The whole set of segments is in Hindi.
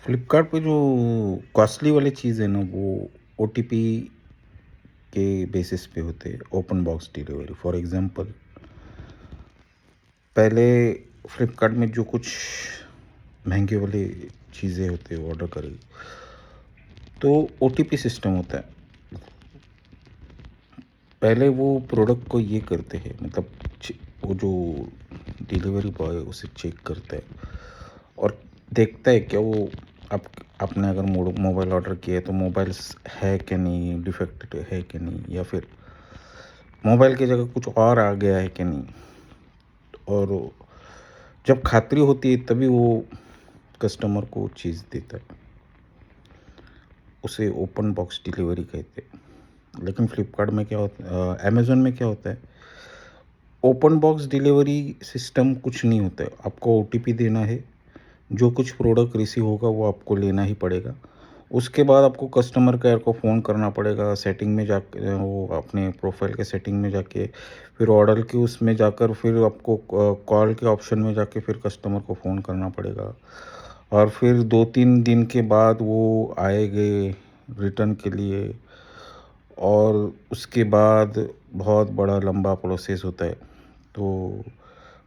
फ्लिपकार्ट पे जो कॉस्टली वाली चीज़ है ना वो ओटीपी के बेसिस पे होते हैं। Open box delivery for example, पहले फ्लिपकार्ट में जो कुछ महंगे वाली चीज़ें होते हैं ऑर्डर करी तो ओटीपी सिस्टम होता है। पहले वो प्रोडक्ट को ये करते हैं, मतलब वो जो डिलीवरी बॉय उसे चेक करता है और देखता है क्या वो आप आपने अगर मोबाइल ऑर्डर किया है तो मोबाइल है कि नहीं, डिफेक्टेड है कि नहीं, या फिर मोबाइल की जगह कुछ और आ गया है कि नहीं। और जब खातरी होती है तभी वो कस्टमर को चीज़ देता है। उसे ओपन बॉक्स डिलीवरी कहते हैं। लेकिन फ्लिपकार्ट में क्या होता है, अमेज़न में क्या होता है, ओपन बॉक्स डिलीवरी सिस्टम कुछ नहीं होता है। आपको ओटीपी देना है, जो कुछ प्रोडक्ट रिसीव होगा वो आपको लेना ही पड़ेगा। उसके बाद आपको कस्टमर केयर को फ़ोन करना पड़ेगा, सेटिंग में जाके वो अपने प्रोफ़ाइल के सेटिंग में जाके, फिर ऑर्डर के उसमें जाकर फिर आपको कॉल के ऑप्शन में जाके फिर कस्टमर को फ़ोन करना पड़ेगा। और फिर 2-3 दिन के बाद वो आएँगे रिटर्न के लिए, और उसके बाद बहुत बड़ा लंबा प्रोसेस होता है। तो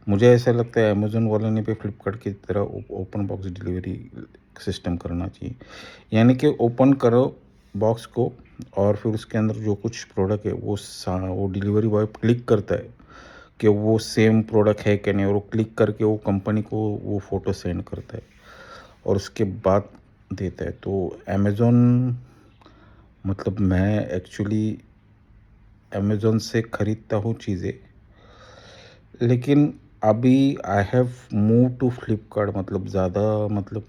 मुझे ऐसा लगता है अमेज़न वालों ने भी फ्लिपकार्ट की तरह ओपन बॉक्स डिलीवरी सिस्टम करना चाहिए। यानी कि ओपन करो बॉक्स को और फिर उसके अंदर जो कुछ प्रोडक्ट है वो डिलीवरी बॉय क्लिक करता है कि वो सेम प्रोडक्ट है कि नहीं, और वो क्लिक करके वो कंपनी को वो फ़ोटो सेंड करता है और उसके बाद देता है। तो अमेज़न, मतलब मैं एक्चुअली अमेज़न से ख़रीदता हूँ चीज़ें, लेकिन अभी I have move to Flipkart. मतलब ज़्यादा, मतलब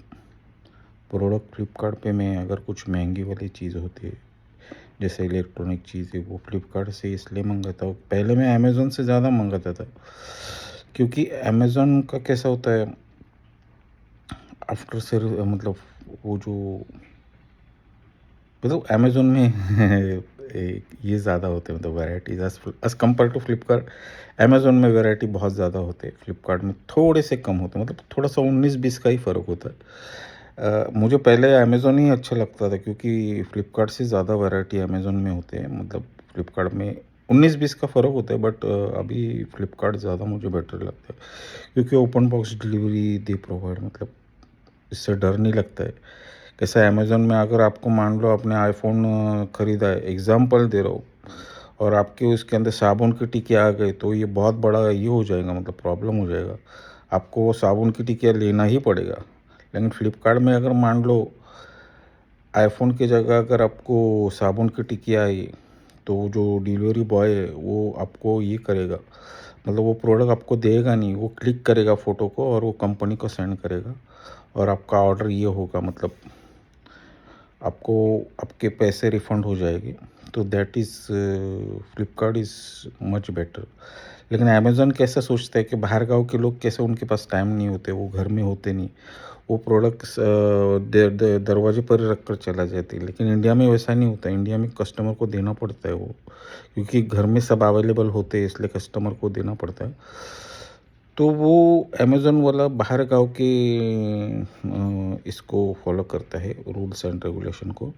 प्रोडक्ट फ्लिपकार्ट पे मैं अगर कुछ महंगी वाली चीज़ होती है जैसे इलेक्ट्रॉनिक चीज़ें वो फ्लिपकार्ट से इसलिए मंगाता हूँ। पहले मैं अमेज़न से ज़्यादा मंगाता था, क्योंकि अमेज़न का कैसा होता है, आफ्टर से मतलब वो जो, मतलब अमेज़न में ये ज़्यादा होते हैं, मतलब varieties as compare to Flipkart. Amazon में वैराइटी बहुत ज़्यादा होते हैं, फ्लिपकार्ट में थोड़े से कम होते हैं, मतलब थोड़ा-सा 19-20 का ही फ़र्क होता है। मुझे पहले अमेज़न ही अच्छा लगता था, क्योंकि फ्लिपकार्ट से ज़्यादा वैराइटी अमेज़न में होते हैं। मतलब फ्लिपकार्ट में 19-20 का फ़र्क होता है, बट अभी फ्लिपकार्ट ज़्यादा मुझे बेटर लगता है, क्योंकि open box delivery they provide, मतलब इससे डर नहीं लगता है। कैसा अमेज़न में अगर आपको मान लो आपने आईफ़ोन ख़रीदा है, एग्ज़ाम्पल दे रहा हूँ, और आपके उसके अंदर साबुन की टिकिया आ गई तो ये बहुत बड़ा ये हो जाएगा, मतलब प्रॉब्लम हो जाएगा। आपको वो साबुन की टिकिया लेना ही पड़ेगा। लेकिन फ्लिपकार्ट में अगर मान लो आईफ़ोन की जगह अगर आपको साबुन की टिकिया आई, तो जो डिलीवरी बॉय है वो आपको ये करेगा, मतलब वो प्रोडक्ट आपको देगा नहीं, वो क्लिक करेगा फ़ोटो को और वो कंपनी को सेंड करेगा और आपका ऑर्डर ये होगा, मतलब आपको आपके पैसे रिफ़ंड हो जाएंगे। तो that is Flipkart is much better. लेकिन अमेज़न कैसा सोचता है कि बाहर गाँव के लोग कैसे, उनके पास टाइम नहीं होते, वो घर में होते नहीं, वो प्रोडक्ट्स दरवाजे पर रख कर चला जाती है। लेकिन इंडिया में वैसा नहीं होता। इंडिया में कस्टमर को देना पड़ता है वो, क्योंकि घर में सब अवेलेबल होते हैं, इसलिए कस्टमर को देना पड़ता है। तो वो अमेज़न वाला बाहर गाँव के इसको फॉलो करता है, रूल्स एंड रेगुलेशन को।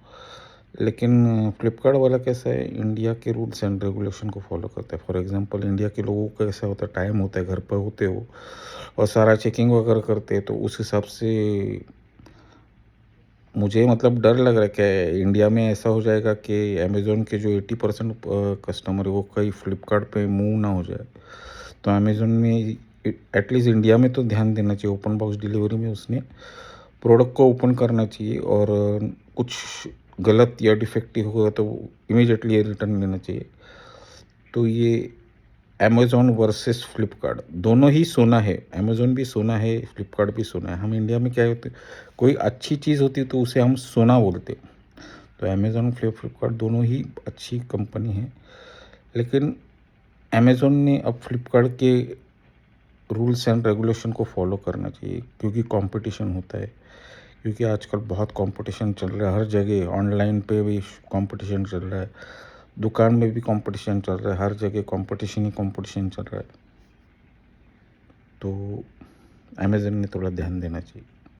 लेकिन फ्लिपकार्ट वाला कैसा है, इंडिया के रूल्स एंड रेगुलेशन को फॉलो करता है। फॉर एग्जांपल इंडिया के लोगों का कैसा होता है, टाइम होता है, घर पर होते हो और सारा चेकिंग वगैरह करते हैं, तो उस हिसाब से मुझे मतलब डर लग रहा है कि इंडिया में ऐसा हो जाएगा कि अमेज़न के जो 80% कस्टमर है वो कहीं फ्लिपकार्ट पे मूव ना हो जाए। तो अमेज़न में एटलीस्ट इंडिया में तो ध्यान देना चाहिए, ओपन बॉक्स डिलीवरी में उसने प्रोडक्ट को ओपन करना चाहिए, और कुछ गलत या डिफेक्टिव हुआ तो इमीडिएटली रिटर्न लेना चाहिए। तो ये अमेज़न वर्सेस फ्लिपकार्ट दोनों ही सोना है। अमेज़न भी सोना है, फ्लिपकार्ट भी सोना है। हम इंडिया में क्या होते, कोई अच्छी चीज़ होती है तो उसे हम सोना बोलते। तो अमेज़न, फ्लिपकार्ट दोनों ही अच्छी कंपनी है। लेकिन अमेज़न ने अब फ्लिपकार्ट के रूल्स एंड रेगुलेशन को फॉलो करना चाहिए, क्योंकि कंपटीशन होता है। क्योंकि आजकल बहुत कंपटीशन चल रहा है, हर जगह ऑनलाइन पे भी कंपटीशन चल रहा है, दुकान में भी कंपटीशन चल रहा है, हर जगह कंपटीशन ही कंपटीशन चल रहा है। तो अमेज़न ने थोड़ा ध्यान देना चाहिए।